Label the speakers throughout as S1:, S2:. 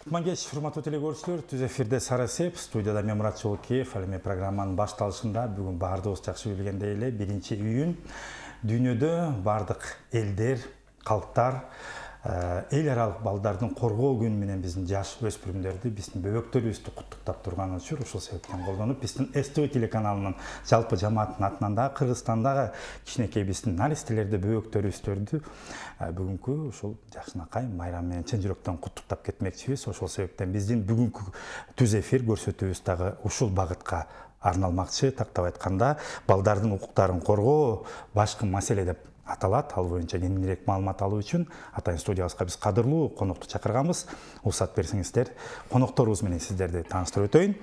S1: Кеш, урматтуу телекөрүүчүлөр, түз эфирде Сара Сеп, студияда мен Мурат Жолкеев. Ал эми программанын башталышында бүгүн баардыгыбыз жакшы билгендей эле 1-июнь дүйнөдө бардык элдер, калктар эл аралык балдардын коргоо күнү менен биздин жаш өспүрүмдөрдү, биздин бөбөктөрүбүздү куттуктап турган үчүн ушул себептен колдонуп, биздин СТВ телеканалынын жалпы жамааттын атынан дагы Кыргызстандагы кичинекей биздин наристелерди, бөбөктөрүбүздү бүгүнкү ушул жакшынакай майрам менен чын жүрөктөн куттуктап кетмекчибиз. Ошол себептен биздин бүгүнкү түз эфир көрсөтүүбүз дагы ушул багытка арналмакчы. Тактап айтканда, балдардын укуктарын коргоо башкы маселе деп аталат. Ал боюнча кеңирээк маалымат алуу үчүн атайын студиябызга биз кадырлуу конокту чакырганбыз. Уруксат берсеңиздер, конокторубуз менен сиздерди тааныштырып өтөйүн.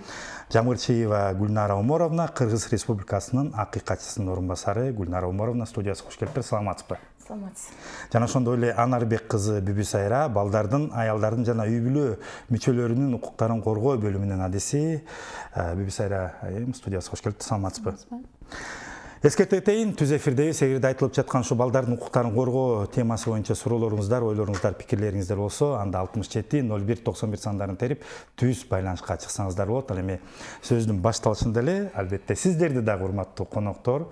S1: Жамырчиева Гүлнара Омаровна, Кыргыз Республикасынын акыйкатчысынын орун басары. Гүлнара Омаровна, студиябызга кош келиптир. Саламатсызбы?
S2: Саламатсыз.
S1: Жана ошондой эле Анарбек кызы Бүбүсайра, балдардын, аялдардын жана үй бүлө мүчөлөрүнүн укуктарын коргоо бөлүмүнүн адиси. Бүбүсайра айым, студиябызга кош келиптир. Саламатсызбы? Эскертип өтөйүн, түз эфирдеги сегирде айтылып жаткан ушу балдардын укуктарын коргоо темасы боюнча суроолоруңуздар, ойлоруңуздар, пикирлериңиздер болсо, анда 67 01 91 сандарын терип түз байланышка чыксаңыздар болот. Ал эми сөздүн башталышында эле, албетте, сиздерди дагы урматтуу коноктор,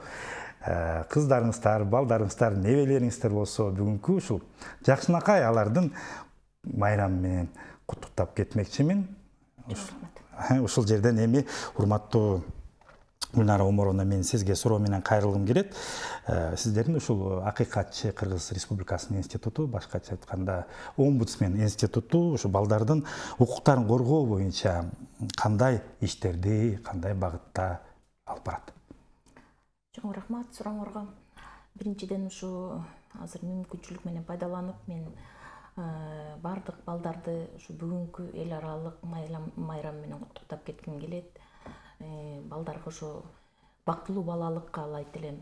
S1: кыздарыңыздар, балдарыңыздар, небелериңиздер болсо, бүгүнкү ушул жакшынакай алардын майрам менен куттуктап кетмекчимин. Ушул жерден эми урматтуу Гүлнара Омаровна, мен сизге суроо менен кайрылгым келет. Сиздердин ушул акыйкатчы Кыргыз Республикасынын институту, башкача айтканда омбудсмен институту ушу балдардын укуктарын коргоо боюнча кандай иштерди, кандай багытта алып барат?
S2: Чоң рахмат сурооңорго. Биринчиден ушу азыр мүмкүнчүлүк менен пайдаланып, мен бардык балдарды ушу бүгүнкү эл аралык майрам менен куттуктап кетким келет. Балдарга ошо бактылуу балалык каалайт элем.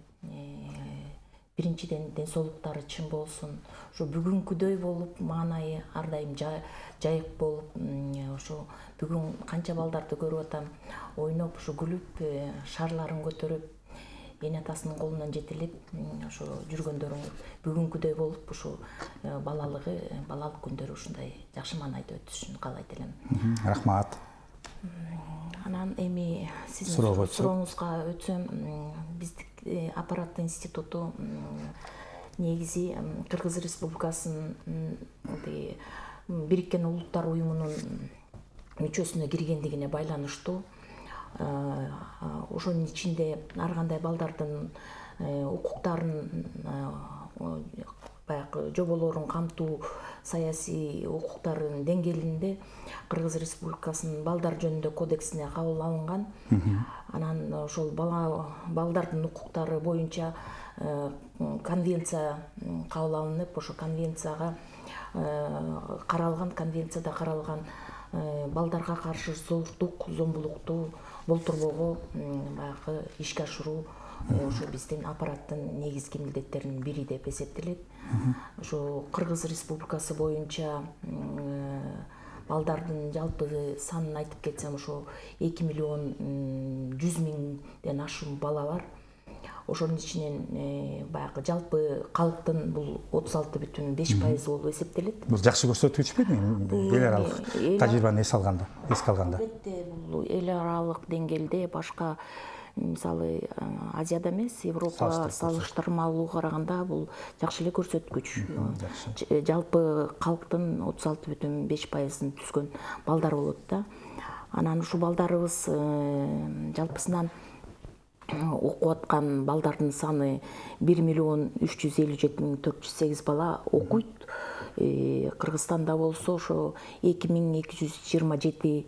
S2: Биринчиден ден соолуктары чын болсун, ошо бүгүнкүдөй болуп, маанайы ар дайым жайык болуп, ошо бүгүн канча балдарды көрүп атам, ойноп, ошо күлүп, шарларын көтөрүп, эне атасынын колунан жетелеп, ошо жүргөндөрүң бүгүнкүдөй болуп, ошо балалык күндөрү ушундай жакшы маанайда өтүшүн каалайт элем.
S1: Рахмат.
S2: Анан эми сиздин сурооңузга өтсөм, биздик аппарат институту негизи Кыргыз Республикасынын Бириккен Улуттар уюмунун мүчөсүнө киргендигине байланыштуу. Ошонун ичинде ар кандай балдардын укуктарын, баягы жоболорун камтуу, саясий укуктардын деңгээлинде Кыргыз Республикасынын балдар жөнүндө кодексине кабыл алынган. Анан ошол балдардын укуктары боюнча конвенция кабыл алынып, ошо конвенцияда каралган балдарга каршы зордук, зомбулукту болтурбоого баягы ишке ашыруу ошо биздин аппараттын негизги милдеттеринин бири деп эсептелет. Ошо Кыргыз Республикасы боюнча балдардын жалпы санын айтып кетсем, ошо 2 миллион 100 миңден ашуун бала бар. Ошонун ичинен баягы жалпы калктын бул 36,5% болуп эсептелет.
S1: Бул жакшы көрсөткүч беле? Эл аралык тажрыйбаны эске алганда.
S2: Албетте, бул эл аралык деңгээлде башка, мисалы Азияда эмес, Европа салыштырмалуу караганда бул жакшы эле көрсөткүч. Жалпы калктын 36,5%-ын түзгөн балдар болот да. Анан ушу балдарыбыз жалпысынан окуп аткан балдардын саны 1 миллион 357 миң 408 бала окуйт. Кыргызстанда болсо ошо 2227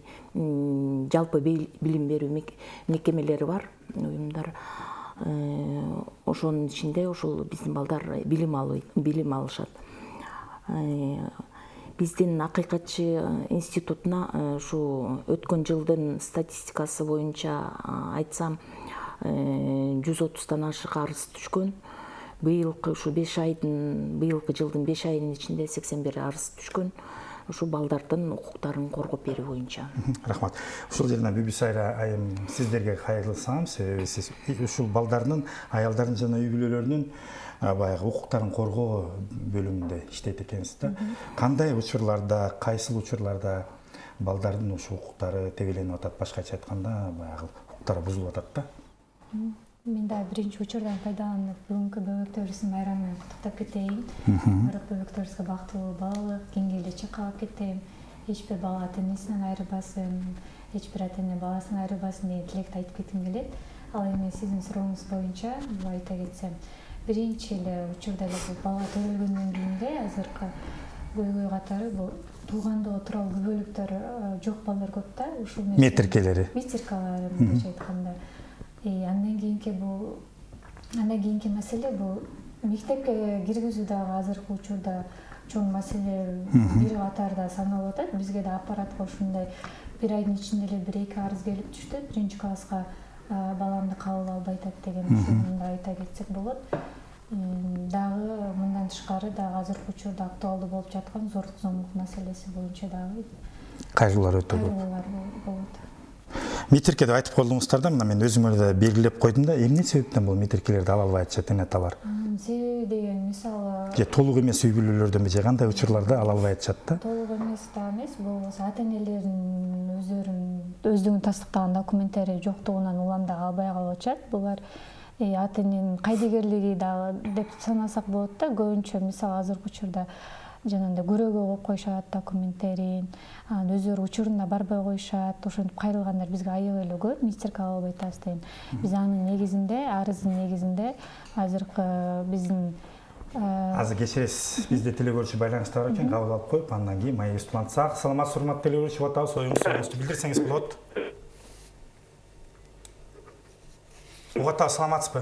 S2: жалпы билим берүү мекемелери бар, уюмдар. Ошонун ичинде ошол биздин балдар билим алышат. Биздин акыйкатчы институтуна ушу өткөн жылдын статистикасы боюнча айтсам 130тан ашык арыз түшкөн. Быйылкы жылдын 5 айынын ичинде 81 арыз түшкөн. Ушу балдардын укуктарын коргоп берүү боюнча.
S1: Рахмат. Ушул жерден Бүбүсайра айым, сиздерге кайрылсам, себеби сиз ушул балдардын, аялдардын жана үй бүлөлөрүнүн баягы укуктарын коргоо бөлүмүндө иштейт экенсиз да. Кандай учурларда, кайсыл учурларда балдардын ушул укуктары тегеленип атат, башкача айтканда баягы укуктары бузулуп атат да.
S3: Мен да биринчи учурдан пайдаланып бүгүнкү бөбөктөрүбүздүн майрамы менен куттуктап кетейин. Барлык бөбөктөрүбүзгө бактылуу баалык, кеңейличи каалап кетейин. Эч бир бала ата-энесинен айрылбасын, эч бир ата-эне баласынан айрылбасын деген тилекти айтып кетким келет. Ал эми сиздин сурооңуз боюнча айта кетсем, биринчи эле учурда эле бул бала төрөлгөндөн кийин азыркы көйгөй катары бул туугандыгы тууралуу күбөлүктөр жок балдар көп да. Ушул
S1: Метиркелери.
S3: Метиркалары мындайча айтканда. Андан кийинки маселе бул мектепке киргизүү дагы азыркы учурда чоң маселе бир катарда саналып атат. Бизге да аппаратка ушундай бир айдын ичинде эле 1-2 арыз келип түштү. Биринчи класска баламды кабыл албай атат деген ушуну айта кетсек болот. Дагы мындан тышкары дагы азыркы учурда актуалдуу болуп жаткан зордук зомбулук маселеси боюнча дагы
S1: Кайгылар өтө көп.
S3: болот.
S1: Метирке деп айтып колдуңуздар да, мына мен өзүм эле белгилеп койдум да, эмне себептен бул метиркелерди ала албай атышат эне аталар?
S3: Себеби деген мисалы
S1: Же толук эмес үй бүлөлөрдөн же кандай учурларда ала албай атышат да?
S3: толук эмес да эмес, болбосо ата-энелердин өздүгүн тастыктаган документтери жоктугунан уламда албай калып атышат. Булар ата-эненин кайдыгерлиги дагы деп санасак болот да. Көбүнчө мисалы азыркы учурда жанагындай көрөөгө коюп коюшат документтерин, өздөрү учуруна барбай коюшат. Ошентип кайрылгандар бизге аябай эле көп, метирке ала албай атабыз деген. Биз анын негизинде, арыздын негизинде азыркы биздин
S1: Азыр кечиресиз, бизде телекөрүүчү байланышта бар экен, кабыл алып коюп, андан кийин маегибизди улантсак. Саламатсызбы, урматтуу телекөрүүчү, атабыз, оюңузду билдирсеңиз болот. Угатабыз, саламатсызбы?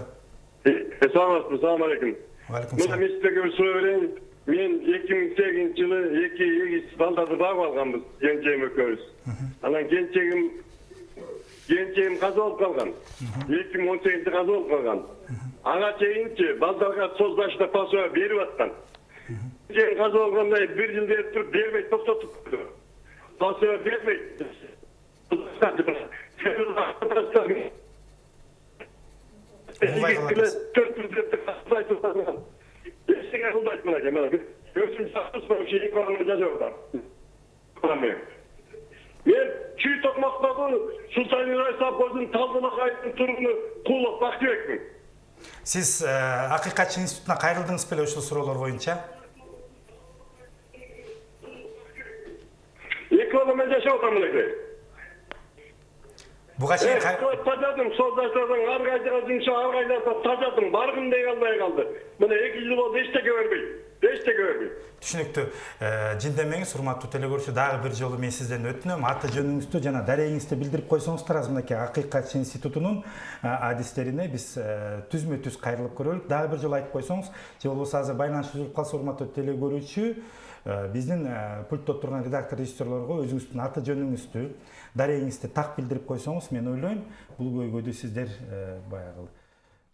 S4: Саламатсызбы, салам алейкум.
S1: Алейкум
S4: Мен
S1: салам.
S4: мектепке bir суроо берейин. Мен 2008-жылы 2 эгиз балдарды багып алганбыз, кенжегим экөөбүз. Анан кенжегим каза болуп калган. 2018-де каза болуп калган. Ага чейинчи балдарга создашта пособие берип аткан. Кенжегим каза болгондой 1 жыл берип туруп бербей токтотуп койду. Пособие бербей. Мен чүй токмактагы Султан Ибраев совхозунун Талдымак айылынын тургуну Кулов Бактыбекмин.
S1: Сиз Акыйкатчы институтуна кайрылдыңыз беле ушул суроолор боюнча?
S4: 2 балам менен жашап атам мынакей.
S1: Буга чейин
S4: Тажадым, солдаштардан ар кайдыга жумша, ар кайдыга тажадым, баргым дей калбай калды. Мына 2 жыл болду, эчтеке бербейт.
S1: Түшүнүктүү. Жиндемеңиз, урматтуу телекөрүүчү, дагы бир жолу мен сизден өтүнөм, аты жөнүңүздү жана дарегиңизди билдирип койсоңуздар, азыр мынакей Акыйкатчы институтунун адистерине биз түзмө-түз кайрылып көрөлүк. Дагы бир жолу айтып койсоңуз, же болбосо азыр байланыш үзүлүп калса, урматтуу телекөрүүчү, биздин пультта отурган редактор режиссерлорго өзүңүздүн аты жөнүңүздү, дарегиңизди так билдирип койсоңуз, мен ойлойм, бул көйгөйдү сиздер баягы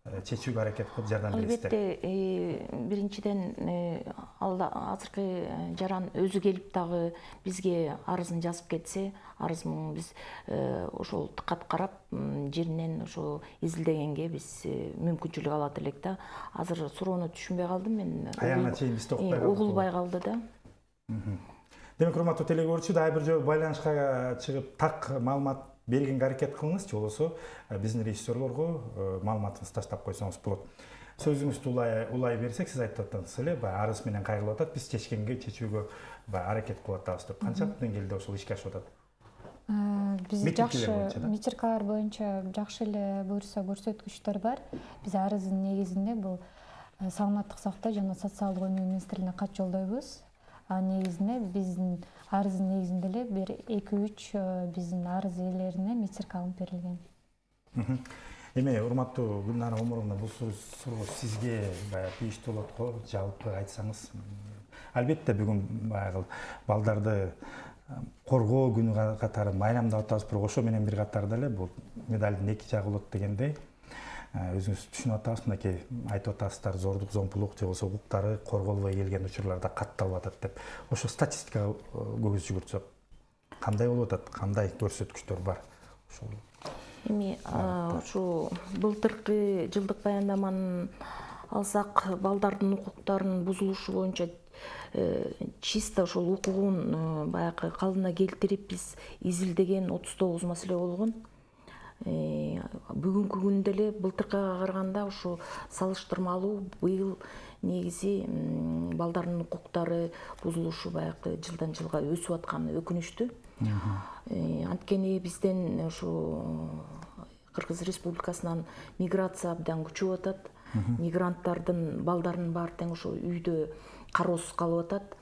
S1: чечүүгө аракет кылып жардам бересиздер.
S2: Албетте, биринчиден азыркы жаран өзү келип дагы бизге арызын жазып кетсе, арызын биз ошол дыккат карап, жеринен ошо изилдегенге биз мүмкүнчүлүк алат элек да. Азыр суроону түшүнбөй калдым мен.
S1: Аягына чейин бизди
S2: угулбай калды да.
S1: Демек, урматтуу телекөрүүчү, дагы бир жолу байланышка чыгып так маалымат бергенге аракет кылыңыз, же болбосо биздин режиссерлорго маалыматыңызды таштап койсоңуз болот. Сөзүңүздү улай берсек, сиз айтып атасыз эле, арыз менен кайрылып атат, биз чечүүгө аракет кылып атабыз деп. Канча деңгээлде ошол ишке ашып атат?
S3: Биз жакшы метиркалар боюнча жакшы эле буюрса көрсөткүчтөр бар. Биз арыздын негизинде бул саламаттык сактоо жана социалдык өнүгүү министрлигине кат жолдойбуз. Негизинде биздин арыздын негизинде эле 1-2-3 биздин арыз ээлерине метирка алынып берилген.
S1: Эми урматтуу Гүлнара Омуровна, бул суроо сизге баягы тийиштүү болот го, жалпы айтсаңыз. Албетте бүгүн баягы балдарды коргоо күнү катары майрамдап атабыз, бирок ошо менен бир катарда эле бул медалдын эки жагы болот дегендей. Өзүңүз түшүнүп атабыз, мынакей айтып атасыздар, зордук зомбулук же болбосо укуктары корголбой келген учурларда катталып атат деп. Ошо статистикага көз жүгүртсөк, кандай болуп атат, кандай көрсөткүчтөр бар?
S2: Эми ушу былтыркы жылдык баяндаманы алсак, балдардын укуктарынын бузулушу боюнча чисто ошол укугун баягы калыбына келтирип биз изилдеген 39 маселе болгон. Бүгүнкү күндө эле былтыркыга караганда ушу салыштырмалуу быйыл негизи балдардын укуктары бузулушу баягы жылдан жылга өсүп атканы өкүнүчтүү. Анткени бизден ушу Кыргыз Республикасынан миграция абдан күчөп атат. Мигранттардын балдарынын баары тең ушу үйдө кароосуз калып атат.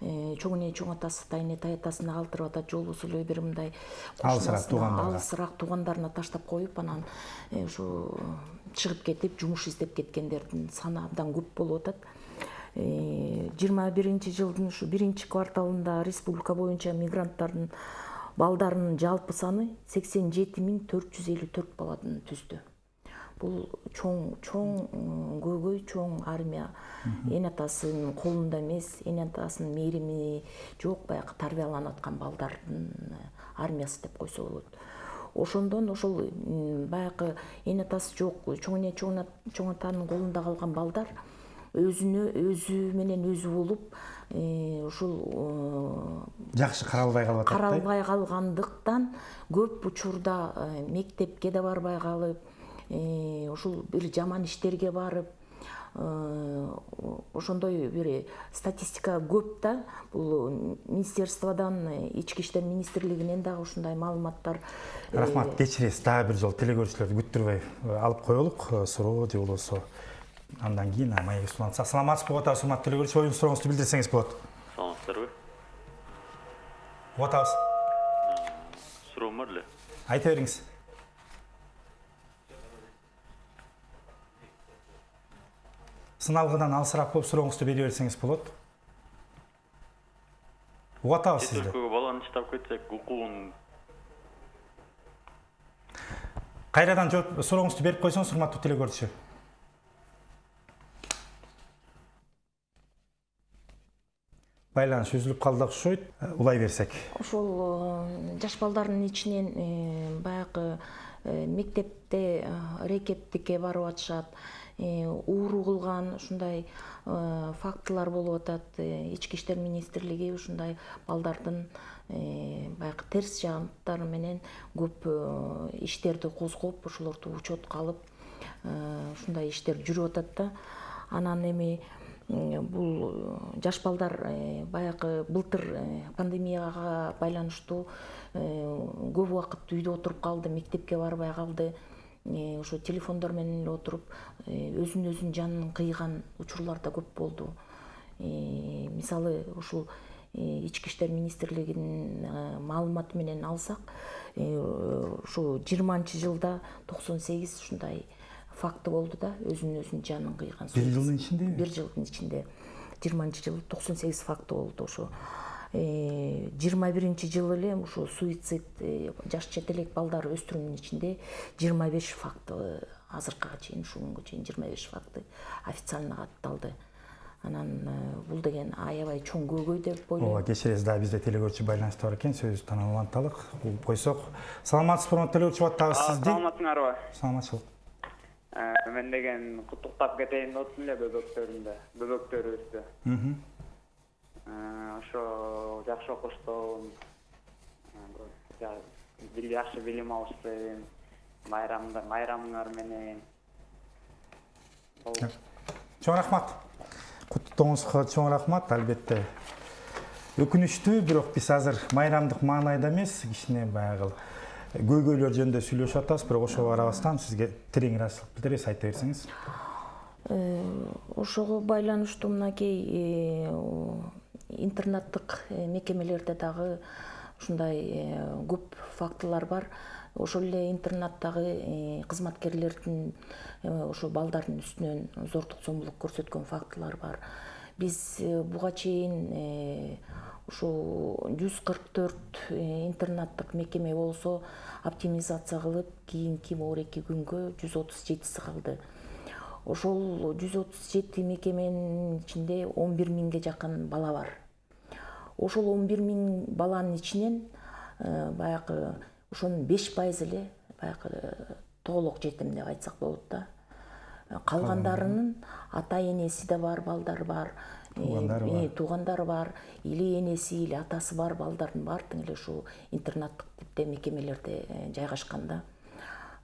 S2: Чоң эне чоң атасы тайыне таятасына калтырып атат, же болбосо эле бир мындай алысыраак туугандарына таштап коюп, анан ушу чыгып кетип жумуш издеп кеткендердин саны абдан көп болуп атат. 21-жылдын ушу 1-кварталында республика боюнча мигранттардын балдарынын жалпы саны 87.454 баладан түздү. Бул чоң көйгөй, чоң армия. Эне атасынын колунда эмес, эне атасынын мээрими жок, баягы тарбияланып аткан балдардын армиясы деп койсо болот. Ошондон ошол баягы эне атасы жок, чоң эне чоң атанын колунда калган балдар өзү менен өзү болуп, ушул
S1: жакшы каралбай калып атат.
S2: Каралбай калгандыктан көп учурда мектепке да барбай калып, ушул бир жаман иштерге барып, ошондой бир статистика көп да. Бул министерстводан, ички иштер министрлигинен дагы ушундай маалыматтар.
S1: Рахмат, кечиресиз, дагы бир жолу телекөрүүчүлөрдү күттүрбөй алып коелук суроо же болбосо андан кийин маегибиз улантса. Саламатсызбы, Отабыз, урматтуу телекөрүүчү, оюн сурооңузду билдирсеңиз болот.
S5: Саламатсыздарбы?
S1: Отабыз.
S5: Суроом бар эле.
S1: Айта бериңиз. Сыналгыдан алысыраак болуп сурооңузду бере берсеңиз болот. Угатабыз сизди.
S5: Өлкөгө баланы таштап кетсек, укугун
S1: Кайрадан жооп сурооңузду берип койсоңуз, урматтуу телекөрүүчү. Байланыш үзүлүп калды окшойт. Улай берсек.
S2: Ошол жаш балдардын ичинен баягы мектепте рекеттикке барып атышат, ууру кылган ушундай фактылар болуп атат. Ички иштер министрлиги ушундай балдардын баягы терс жагымдары менен көп иштерди козгоп, ошолорду учетко алып, ушундай иштер жүрүп атат да. Анан эми бул жаш балдар баягы былтыр пандемияга байланыштуу көп убакыт үйдө отуруп калды, мектепке барбай калды. Ошо телефондор менен эле отуруп өзүн жанын кыйган учурлар да көп болду. Мисалы ушул ички иштер министрлигинин маалыматы менен алсак, ушу 20-жылда 98 ушундай факты болду да, өзүн жанын кыйган.
S1: Бир жылдын ичинде?
S2: Бир жылдын ичинде 20-жыл 98 факты болду. Ошо 21-жылы эле ушу суицид жаш четелек балдар өстүрүмүнүн ичинде 25 факты, азыркыга чейин, ушул күнгө чейин 25 факты официально катталды. Анан бул деген аябай чоң көйгөй деп ойлойм.
S1: Ооба, кечиресиз, да бизде телекөрүүчү байланышта бар экен, сөзүбүздү танып уланталык, угуп койсок. Саламатсызбы, урматтуу телекөрүүчү, Отабыз сизди.
S6: Саламатсыңарбы?
S1: Саламатчылык.
S6: Мен деген куттуктап кетейин деп эле бөбөктөрүбүздү. Ошо жакшы окуштун, жакшы билим алышсын, майрамыңар менен.
S1: Чоң рахмат. Куттуктооңузга чоң рахмат. Албетте өкүнүчтүү, бирок биз азыр майрамдык маанайда эмес, кичине баягы көйгөйлөр жөнүндө сүйлөшүп атабыз, бирок ошого карабастан сизге терең ыраазычылык билдиребиз, айта берсеңиз.
S2: Ошого байланыштуу мынакей интернаттык мекемелерде дагы ушундай көп фактылар бар. Ошол эле интернаттагы кызматкерлердин ошо балдардын үстүнөн зордук зомбулук көрсөткөн фактылар бар. Биз буга чейин ушу 144 интернаттык мекеме болсо оптимизация кылып, кийинки моореки күнгө 137 калды. Ошол 137 мекеменин ичинде 11 миңге жакын бала бар. Ошол 11 миң баланын ичинен баягы ошонун 5% эле баягы толук жетим деп айтсак болот да. Калгандарынын ата энеси да бар, балдар бар, туугандары бар, или энеси, или атасы бар балдардын баардыгы эле ушул интернаттык типте мекемелерде жайгашканда.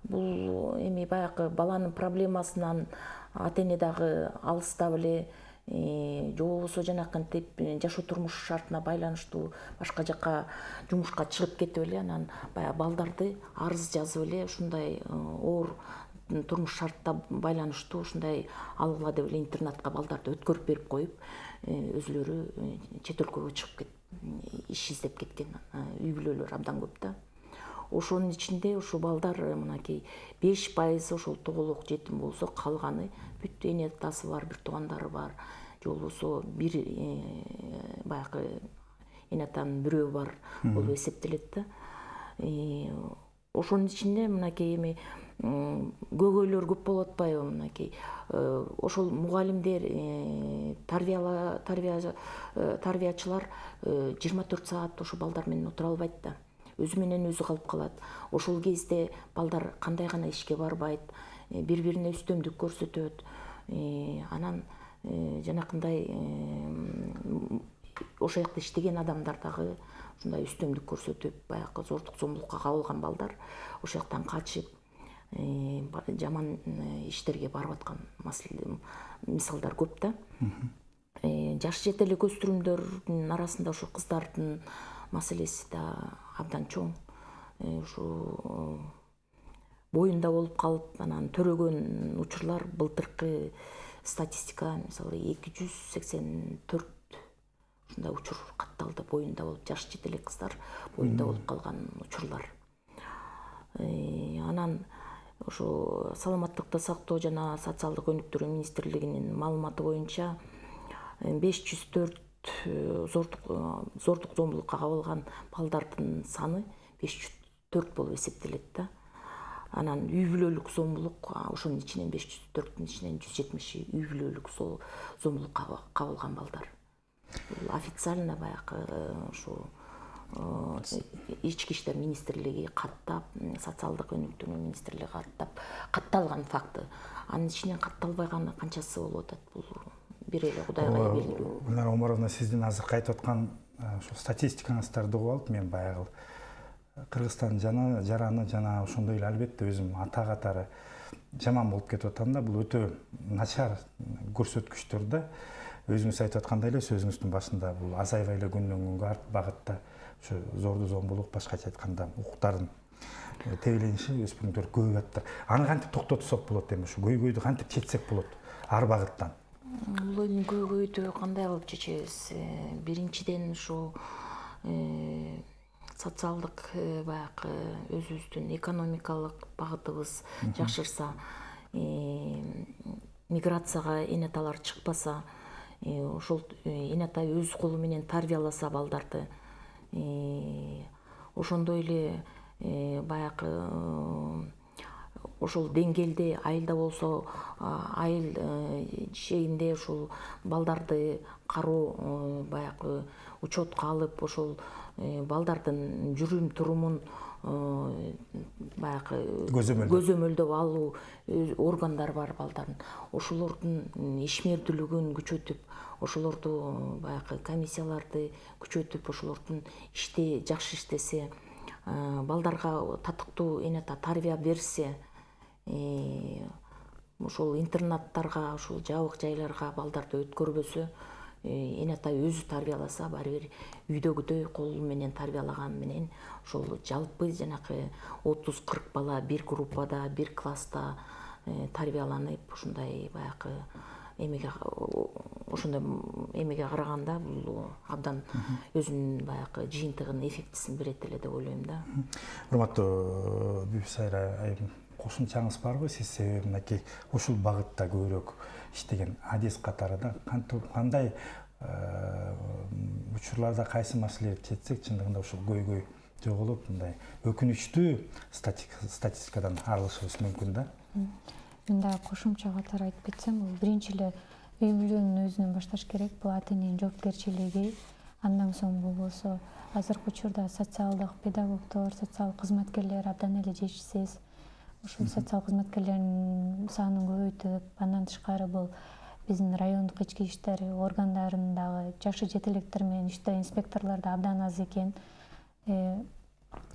S2: Бул эми баягы баланын проблемасынан ата эне дагы алыстап эле же болбосо жанакынтип жашоо турмуш шартына байланыштуу башка жака жумушка чыгып кетип эле анан баягы балдарды арыз жазып эле ушундай оор турмуш шартта байланыштуу ушундай алгыла деп эле интернатка балдарды өткөрүп берип коюп өзүлөрү чет өлкөгө чыгып иш издеп кеткен үй бүлөлөр абдан көп да. Ошонун ичинде ушул балдар мынакей 5% ошол тоголок жетим болсо, калганы бүт эне атасы бар, бир туугандары бар, же болбосо бир баягы эне атанын бирөө бар болуп эсептелет да. Ошонун ичинде мынакей эми көйгөйлөр көп болуп атпайбы мынакей ошол мугалимдер тарбиячылар 24 саат ошо балдар менен отура албайт да. Өзү менен өзү калып калат. Ошол кезде балдар кандай гана ишке барбайт, бири-бирине үстөмдүк көрсөтөт. Анан жанакындай ошол жакта иштеген адамдар дагы ушундай үстөмдүк көрсөтүп, баягы зордук зомбулукка кабылган балдар ошол жактан качып, жаман иштерге барып аткан мисалдар көп да. Жаш жете элек өспүрүмдөрдүн арасында ошо кыздардын маселеси да абдан чоң. Ушу боюнда болуп калып, анан төрөгөн учурлар былтыркы статистика мисалы 284 ушундай учур катталды, боюнда болуп, жаш жете элек кыздар боюнда болуп калган учурлар. Анан ошо саламаттыкты сактоо жана социалдык өнүктүрүү министрлигинин маалыматы боюнча 504 зордук зомбулукка кабылган балдардын саны 504 болуп эсептелет да. Анан үй бүлөлүк зомбулук ошонун ичинен 504-түн ичинен 170 үй бүлөлүк зомбулукка кабылган балдар. Бул официально баягы ушу ички иштер министрлиги каттап, социалдык өнүктүрүү министрлиги катталган факты. Анын ичинен катталбайганы канчасы болуп атат? Бул бир эле Кудайга белгилүү.
S1: Гүлнара Омаровна, сиздин азыр айтып аткан ушу статистикаңыздарды угуп алып, мен баягы Кыргызстан жараны жана ошондой эле албетте өзүм ата катары жаман болуп кетип атам да. Бул өтө начар көрсөткүчтөр да. Өзүңүз айтып аткандай эле сөзүңүздүн башында бул азайбай эле күндөн күнгө арт багытта ушу зордуу зомбулук, башкача айтканда укуктардын тебелениши өспүрүмдөр көбөйүп атты. Аны кантип токтотсок болот эми, ушу көйгөйдү кантип чечсек болот ар багыттан?
S2: Бул эми көйгөйдү кандай кылып чечебиз? Биринчиден ушу социалдык баягы өзүбүздүн экономикалык багытыбыз жакшырса, миграцияга эне аталар чыкпаса, ошол эне ата өз колу менен тарбияласа балдарды, ошондой эле баягы ошол деңгээлде айылда болсо айыл чегинде ушул балдарды кароо баягы учетко алып, ошол балдардын жүрүм турумун баягы көзөмөлдөп алуу органдар бар балдардын. Ошолордун ишмердүүлүгүн күчөтүп, ошолорду баягы комиссияларды күчөтүп, ошолордун жакшы иштесе, балдарга татыктуу эне ата тарбия берсе, ошол интернаттарга, ошол жабык жайларга балдарды өткөрбөсө, эне ата өзү тарбияласа, баары бир үйдөгүдөй кол менен тарбиялаган менен ошол жалпы жанакы 30-40 бала бир группада, бир класста тарбияланып, ушундай баягы ошондой эмеге караганда бул абдан өзүнүн баягы жыйынтыгын, эффектисин берет эле деп ойлойм да.
S1: Урматтуу Бибисайра айым, кошумчаңыз барбы? Сиз себеби мынакей ушул багытта көбүрөөк иштеген адис катары да кандай учурларда кайсы маселелерди чечсек чындыгында ушул көйгөй жоголуп, мындай өкүнүчтүү статистикадан арылышыбыз мүмкүн да.
S3: Мен да кошумча катары айтып кетсем, бул биринчи эле үй бүлөнүн өзүнөн башташ керек. Бул ата эненин жоопкерчилиги. Андан соң болбосо азыркы учурда социалдык педагогдор, социалдык кызматкерлер абдан эле жетишсиз. Ушул социалдык кызматкерлердин санын көбөйтүп, андан тышкары бул биздин райондук ички иштер органдарындагы жашы жете электер менен иштөө инспекторлор да абдан аз экен.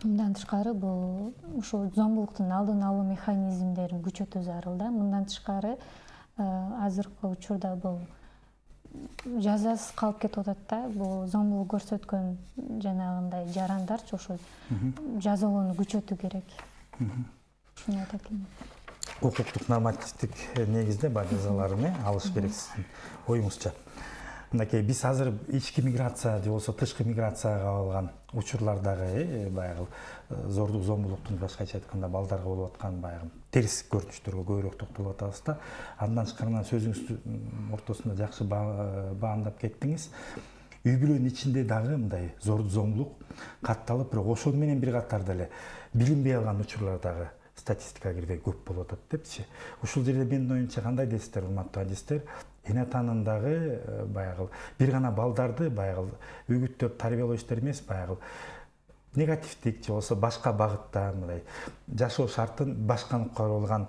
S3: Мындан тышкары бул ушул зомбулуктун алдын алуу механизмдерин күчөтүү зарыл да. Мындан тышкары азыркы учурда бул жазасыз калып кетип атат да. Бул зомбулук көрсөткөн жанагындай жарандарчы ошол жазалоону күчөтүү керек. Ушуну айтат элем.
S1: Укуктук нормативдик негизде бар жазаларын алыш керек сиздин оюңузча. Мынакей биз азыр ички миграция же болбосо тышкы миграцияга кабылган учурлардагы баягы зордук зомбулуктун башкача айтканда балдарга болуп аткан баягы терс көрүнүштөргө көбүрөөк токтолуп атабыз да. Андан тышкары сөзүңүздүн ортосунда жакшы баамдап кеттиңиз. Үй бүлөнүн ичинде дагы мындай зордук зомбулук катталып, бирок ошол менен бир катарда эле билинбей калган учурлар дагы статистикага кирбей көп болуп атат депчи. Ушул жерде менин оюмча кандай дейсиздер, урматтуу адистер? Эне атанындагы баягы бир гана балдарды баягы үгүттөп тарбиялоо иштери эмес, баягы негативдик же болбосо башка багытта мындай жашоо шартын башка нукка бурулган,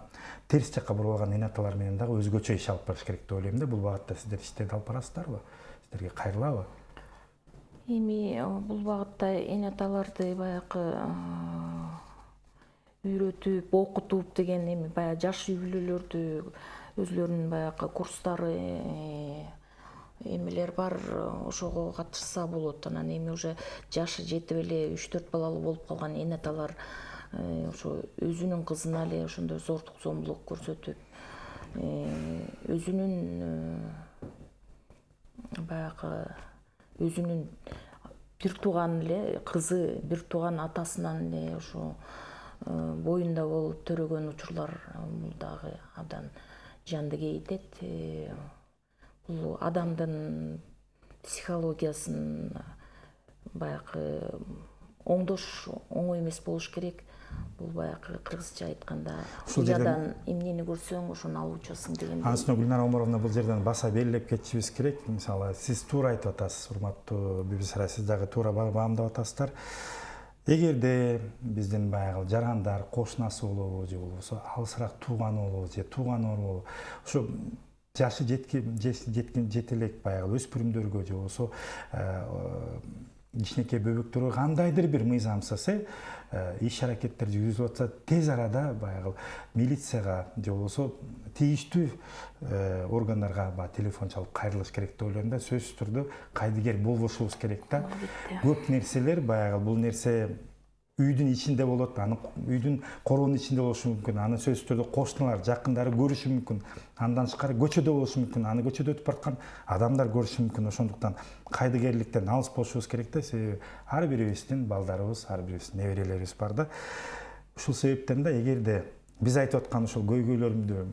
S1: терс жакка бурулган эне аталар менен дагы өзгөчө иш алып барыш керек деп ойлойм да. Бул багытта сиздер иштерди алып барасыздарбы? Сиздерге кайрылабы?
S2: Эми бул багытта эне аталарды баягы үйрөтүп, окутуп деген эми баягы жаш үй бүлөлөрдү өзлөрүнүн баягы курстары эмелер бар, ошого катышса болот. Анан эми уже жашы жетип эле 3-4 балалуу болуп калган эне аталар ошо өзүнүн кызына эле ошондой зордук зомбулук көрсөтүп, өзүнүн баягы өзүнүн бир тууган эле кызы, бир тууган атасынан эле ошо боюнда болуп төрөгөн учурлар бул дагы абдан жанды кейитет. Бул адамдын психологиясын баягы оңдош оңой эмес болуш керек. Бул баягы кыргызча айтканда уядан эмнени көрсөң ошону алуучусуң дегендей.
S1: Анысына Гүлнара Омаровна бул жерден баса белгилеп кетишибиз керек. Мисалы, сиз туура айтып атасыз, урматтуу Бүбүсара, сиз дагы туура баамдап атасыздар. Эгерде биздин баягы жарандар, кошунасы болобу же болбосо алысыраак тууганы болобу же тууганы болобу, ошо жашы жете элек баягы өспүрүмдөргө же болбосо кичинекей бөбөктөргө кандайдыр бир мыйзамсыз иш аракеттерди жүргүзүп атса, тез арада баягы милицияга же болбосо тийиштүү органдарга телефон чалып кайрылыш керек деп ойлойм да. Сөзсүз түрдө кайдыгер болбошубуз керек да. Көп нерселер баягы бул нерсе үйдүн ичинде болот, аны үйдүн короонун ичинде болушу мүмкүн, аны сөзсүз түрдө кошуналар, жакындары көрүшү мүмкүн, андан тышкары көчөдө болушу мүмкүн, аны көчөдө өтүп бараткан адамдар көрүшү мүмкүн. Ошондуктан кайдыгерликтен алыс болушубуз керек да, себеби ар бирибиздин балдарыбыз, ар бирибиздин неберелерибиз бар да. Ушул себептен да эгерде биз айтып аткан ушул көйгөйлөрдү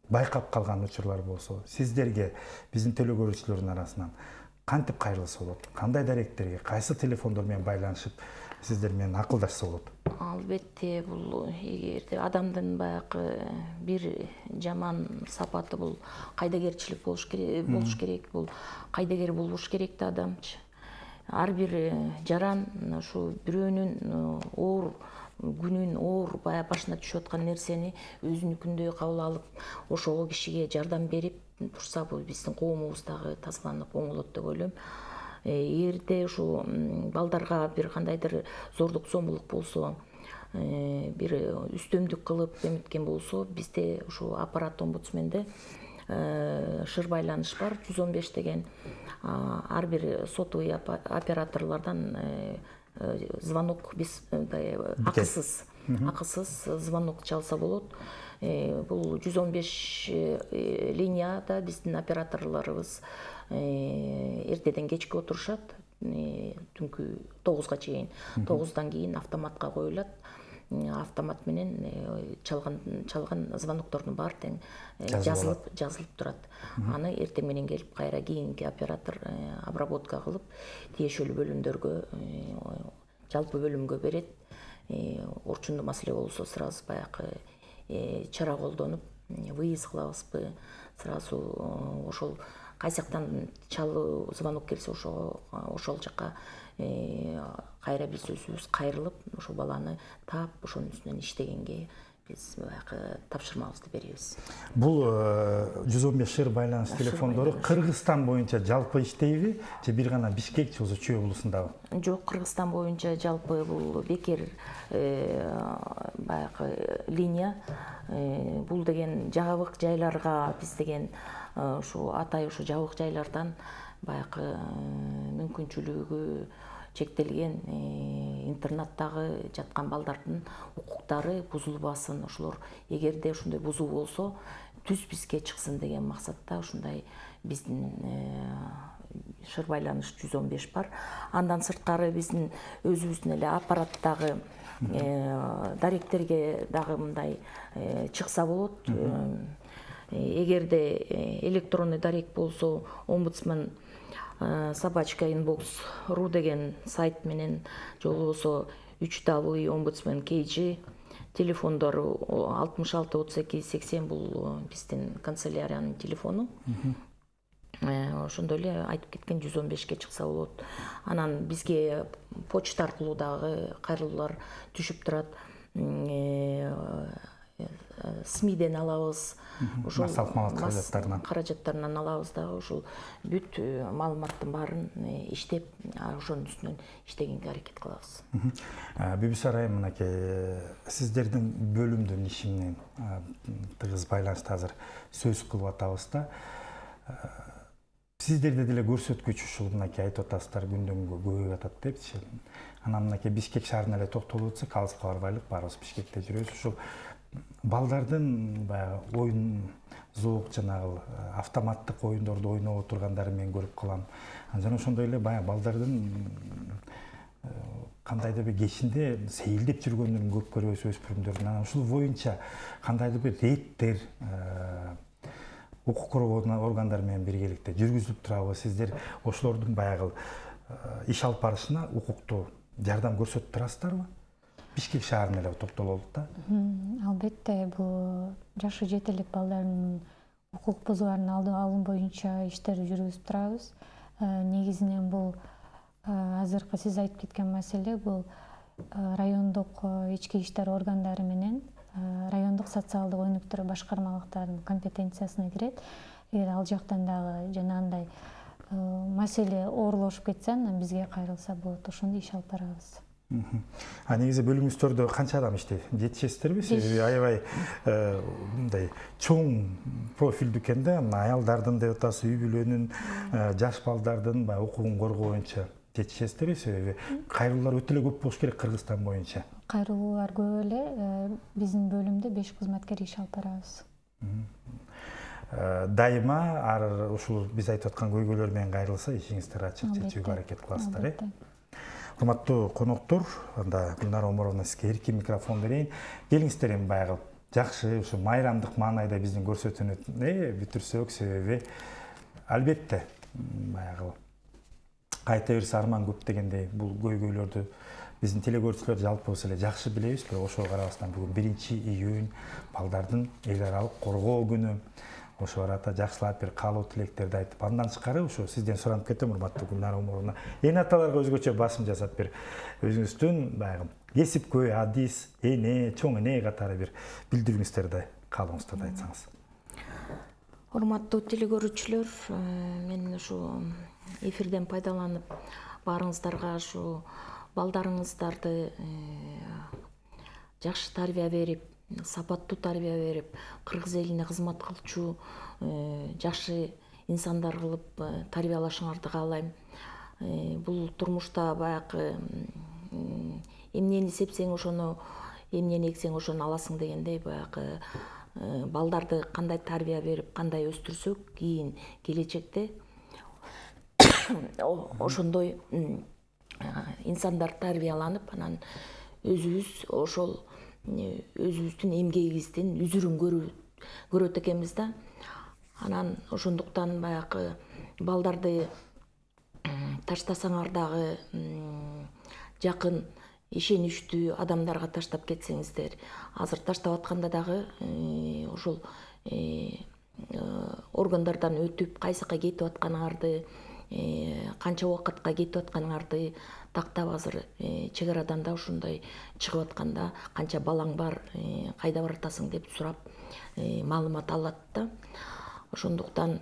S1: байкап калган учурлар болсо, сиздерге биздин теле көрүүчүлөрдүн арасынан кантип кайрылса болот? Кандай даректерге, кайсы телефондор менен байланышып сиздер менен акылдашса болот?
S2: Албетте, бул эгерде адамдын баягы бир жаман сапаты бул кайдыгерчилик болуш керек. Бул кайдыгер болбош керек да адамчы. Ар бир жаран ушу бирөөнүн оор күнүн, оор баягы башына түшүп аткан нерсени өзүнүкүндөй кабыл алып, ошого кишиге жардам берип турса, бул биздин коомубуз дагы тазаланып оңолот деп ойлойм. Эгерде ушу балдарга бир кандайдыр зордук зомбулук болсо, бир үстөмдүк кылып эметкен болсо, бизде ушу аппарат омбудсменде шыр байланыш бар, 115 деген. Ар бир сотовый операторлордон звонок биз акысыз звонок чалса болот. Бул 115 линияда биздин операторлорубуз эртеден кечке отурушат, түнкү 9-га чейин. 9-дан кийин автоматка коюлат. Автомат менен чалган звоноктордун баары тең жазылып турат. Аны эртең менен келип кайра кийинки оператор обработка кылып, тиешелүү бөлүмдөргө, жалпы бөлүмгө берет. Орчундуу маселе болсо сразу баягы чара колдонуп, выезд кылабызбы, сразу ошол кайсы жактан чалуу звонок келсе ошол жака кайра биз өзүбүз кайрылып, ошол баланы таап, ошонун үстүнөн иштегенге биз баягы тапшырмабызды беребиз.
S1: Бул 115 шыр байланыш телефондору Кыргызстан боюнча жалпы иштейби же бир гана Бишкек же Чүй облусундабы?
S2: Жок, Кыргызстан боюнча жалпы бул бекер баягы линия. Бул деген жабык жайларга биз деген ушу атай ушу жабык жайлардан баягы мүмкүнчүлүгү чектелген интернаттагы жаткан балдардын укуктары бузулбасын, ошолор эгерде ушундай бузуу болсо түз бизге чыксын деген максатта ушундай биздин шыр байланыш 115 бар. Андан сырткары биздин өзүбүздүн эле аппараттагы даректерге дагы мындай чыкса болот. Эгерде электронный дарек болсо омбудсмен @inbox.ru деген сайт менен же болбосо 3W омбудсмен KG телефондору 66 32 80 бул биздин канцеляриянын телефону. Ошондой эле айтып кеткен 115ке чыкса болот. Анан бизге почта аркылуу дагы кайрылуулар түшүп турат. СМИден алабыз, ошол каражаттарынан алабыз дагы, ошол бүт маалыматтын баарын иштеп, ошонун үстүнөн иштегенге аракет кылабыз.
S1: Бүбүсар айым, мынакей сиздердин бөлүмдүн иши менен тыгыз байланышта азыр сөз кылып атабыз да. Сиздерде деле көрсөткүч ушул мынакей айтып атасыздар, күндөн күнгө көбөйүп атат депчи. Анан мынакей Бишкек шаарына эле токтолуп атсак, алыска барбайлык, баарыбыз Бишкекте жүрөбүз. Ушул балдардын баягы оюн зоок жанагы автоматтык оюндорду ойноп отургандарын мен көрүп калам. Жана ошондой эле баягы балдардын кандайдыр бир кечинде сейилдеп жүргөндөрүн көп көрөбүз өспүрүмдөрдүн. Анан ушул боюнча кандайдыр бир рейдтер укук коргоо органдары менен биргеликте жүргүзүлүп турабы? Сиздер ошолордун баягы иш алып барышына укуктуу жардам көрсөтүп турасыздарбы? Бишкек шаарына эле токтололук да.
S3: Албетте, бул жашы жете элек балдардын укук бузууларын алуу боюнча иштерди жүргүзүп турабыз. Негизинен бул азыркы сиз айтып кеткен маселе бул райондук ички иштер органдары менен райондук социалдык өнүктүрүү башкармалыктарынын компетенциясына кирет. Эгер ал жактан дагы жанагындай маселе оорлошуп кетсе, анан бизге кайрылса болот. Ошондо иш алып барабыз.
S1: Негизи бөлүмүңүздөрдө канча адам иштейт? Жетишесиздерби? Себеби аябай мындай чоң профилдүү экен да, аялдардын деп атасыз, үй бүлөнүн, жаш балдардын баягы укугун коргоо боюнча жетишесиздерби? Себеби кайрылуулар өтө эле көп болуш керек Кыргызстан боюнча.
S3: Кайрылуулар көп эле. Биздин бөлүмдө 5 кызматкер иш алып барабыз.
S1: Дайыма ушул биз айтып аткан көйгөйлөр менен кайрылса, ишиңиздер ачык чечүүгө аракет кыласыздар, Урматтуу коноктор, анда Гүлнара Омаровна сизге эркин микрофон берейин. Келиңиздер эми баягы жакшы ушу майрамдык маанайда биздин көрсөтүүнү бүтүрсөк, себеби албетте баягы кайта берсе арман көп дегендей бул көйгөйлөрдү биздин телекөрүүчүлөр жалпыбыз эле жакшы билебиз. Ошого карабастан бүгүн 1-июнь балдардын эл аралык коргоо күнү. Ошо арада жакшылап бир каалоо тилектерди айтып, андан тышкары ушу сизден суранып кетем, урматтуу Гүлнара Омаровна. Эне аталарга өзгөчө басым жасап бир өзүңүздүн баягы кесипкөй адис, эне, чоң эне катары бир билдирүүңүздөрдү каалооңузду айтсаңыз.
S2: Урматтуу телекөрүүчүлөр, мен ушу эфирден пайдаланып баарыңыздарга ушу балдарыңыздарды жакшы тарбия берип, сапаттуу тарбия берип, кыргыз элине кызмат кылчу жакшы инсандар кылып тарбиялашыңарды каалайм. Бул турмушта баягы эмнени сепсең ошону, эмнени эксең ошону аласың дегендей, баягы балдарды кандай тарбия берип, кандай өстүрсөк, кийин келечекте ошондой инсандар тарбияланып, анан өзүбүз ошол өзүбүздүн эмгегибиздин үзүрүн көрөт экенбиз да. Анан ошондуктан баягы балдарды таштасаңар дагы жакын ишеничтүү адамдарга таштап кетсеңиздер, азыр таштап атканда дагы ошол органдардан өтүп кайсыкка кетип атканыңарды канча убакытка кетип атканыңарды тактап азыр чек арадан да ушундай чыгып атканда канча балаң бар, кайда баратасың деп сурап маалымат алат да. Ошондуктан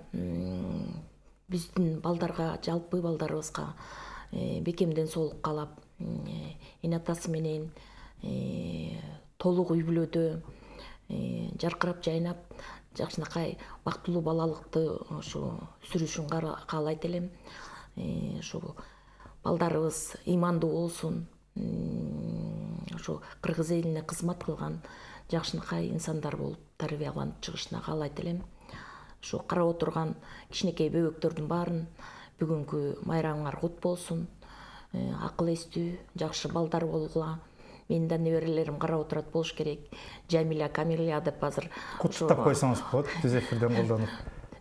S2: биздин балдарга, жалпы балдарыбызга бекемден соолук каалап, эне атасы менен толук үй бүлөдө жаркырап жайнап, жакшынакай бактылуу балалыкты ошо сүрүшүн каалайт элем. Ошо балдарыбыз ыймандуу болсун, ошо кыргыз элине кызмат кылган жакшынакай инсандар болуп тарбияланып чыгышына каалайт элем. Ошо карап отурган кичинекей бөбөктөрдүн баарын бүгүнкү майрамыңар кут болсун. Акыл эстүү, жакшы балдар болгула. Менин да неберелерим карап отурат болуш керек. Жамиля, Камилия деп азыр
S1: куттуктап койсоңуз болот, түз эфирден колдонуп.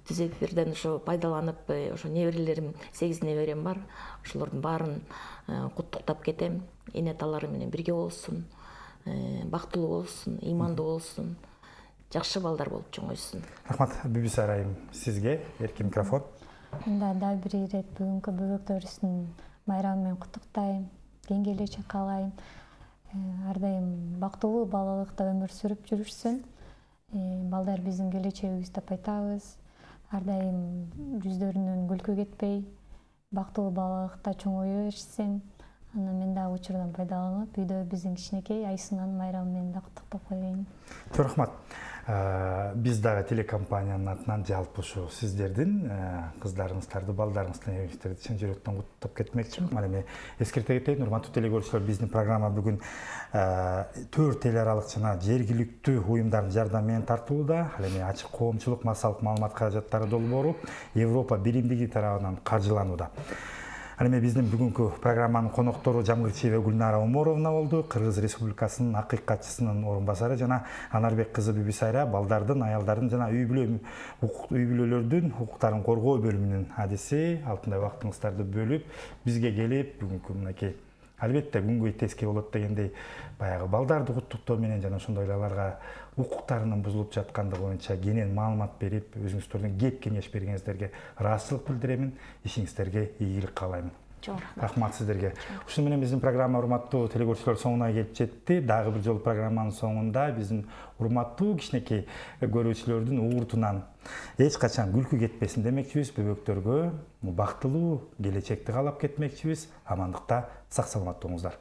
S2: Түз эфирден ошо пайдаланып, ошо неберелерим, 8 неберем бар. Ошолордун баарын куттуктап кетем. Эне аталары менен бирге болсун, бактылуу болсун, ыймандуу болсун, жакшы балдар болуп чоңойсун.
S1: Рахмат, Бүбүсайра айым, сизге эркин микрофон.
S3: Мен дагы бир ирет бүгүнкү бөбөктөрүбүздүн майрамы менен куттуктайм, кең келечек каалайм. Ар дайым бактылуу балалыкта өмүр сүрүп жүрүшсүн. Балдар биздин келечегибиз деп айтабыз. Ар дайым жүздөрүнөн күлкү кетпей, бактылуу балалыкта чоңое беришсин. Анан мен дагы учурдан пайдаланып, үйдө биздин кичинекей Айсынанын майрамы менен да куттуктап коеюн.
S1: Рахмат. Биз дагы телекомпаниянын атынан жалпы ушу сиздердин кыздарыңыздарды, балдарыңыздын небереңиздерди чын жүрөктөн куттуктап кетмекчимин. Ал эми эскерте кетейин, урматтуу телекөрүүчүлөр, биздин программа бүгүн 4 эл аралык жана жергиликтүү уюмдардын жардамы менен тартылууда. Ал эми ачык коомчулук массалык маалымат каражаттары долбоору Европа биримдиги тарабынан каржыланууда. Ал эми биздин бүгүнкү программанын коноктору Жамгырчиева Гүлнара Оморовна болду, Кыргыз Республикасынын акыйкатчысынын орун басары, жана Анарбек кызы Бүбүсайра балдардын, аялдардын жана үй бүлөлөрдүн укуктарын коргоо бөлүмүнүн адиси. Алтындай убактыңыздарды бөлүп бизге келип, бүгүнкү мынакей албетте күнгөй теске болот дегендей баягы балдарды куттуктоо менен жана ошондой аларга укуктарынын бузулуп жаткандыгы боюнча кенен маалымат берип, өзүңүздөрдүн кеп кеңеш бергениңиздерге ыраазычылык билдиремин. Ишиңиздерге ийгилик каалайм. Рахмат сиздерге. Ушуну менен биздин программа урматтуу телекөрүүчүлөр соңуна келип жетти. Дагы бир жолу программанын соңунда биздин урматтуу кичинекей көрүүчүлөрдүн ууртунан эч качан күлкү кетпесин демекчибиз, бөбөктөргө бактылуу келечекти каалап кетмекчибиз. Амандыкта, сак саламат болуңуздар.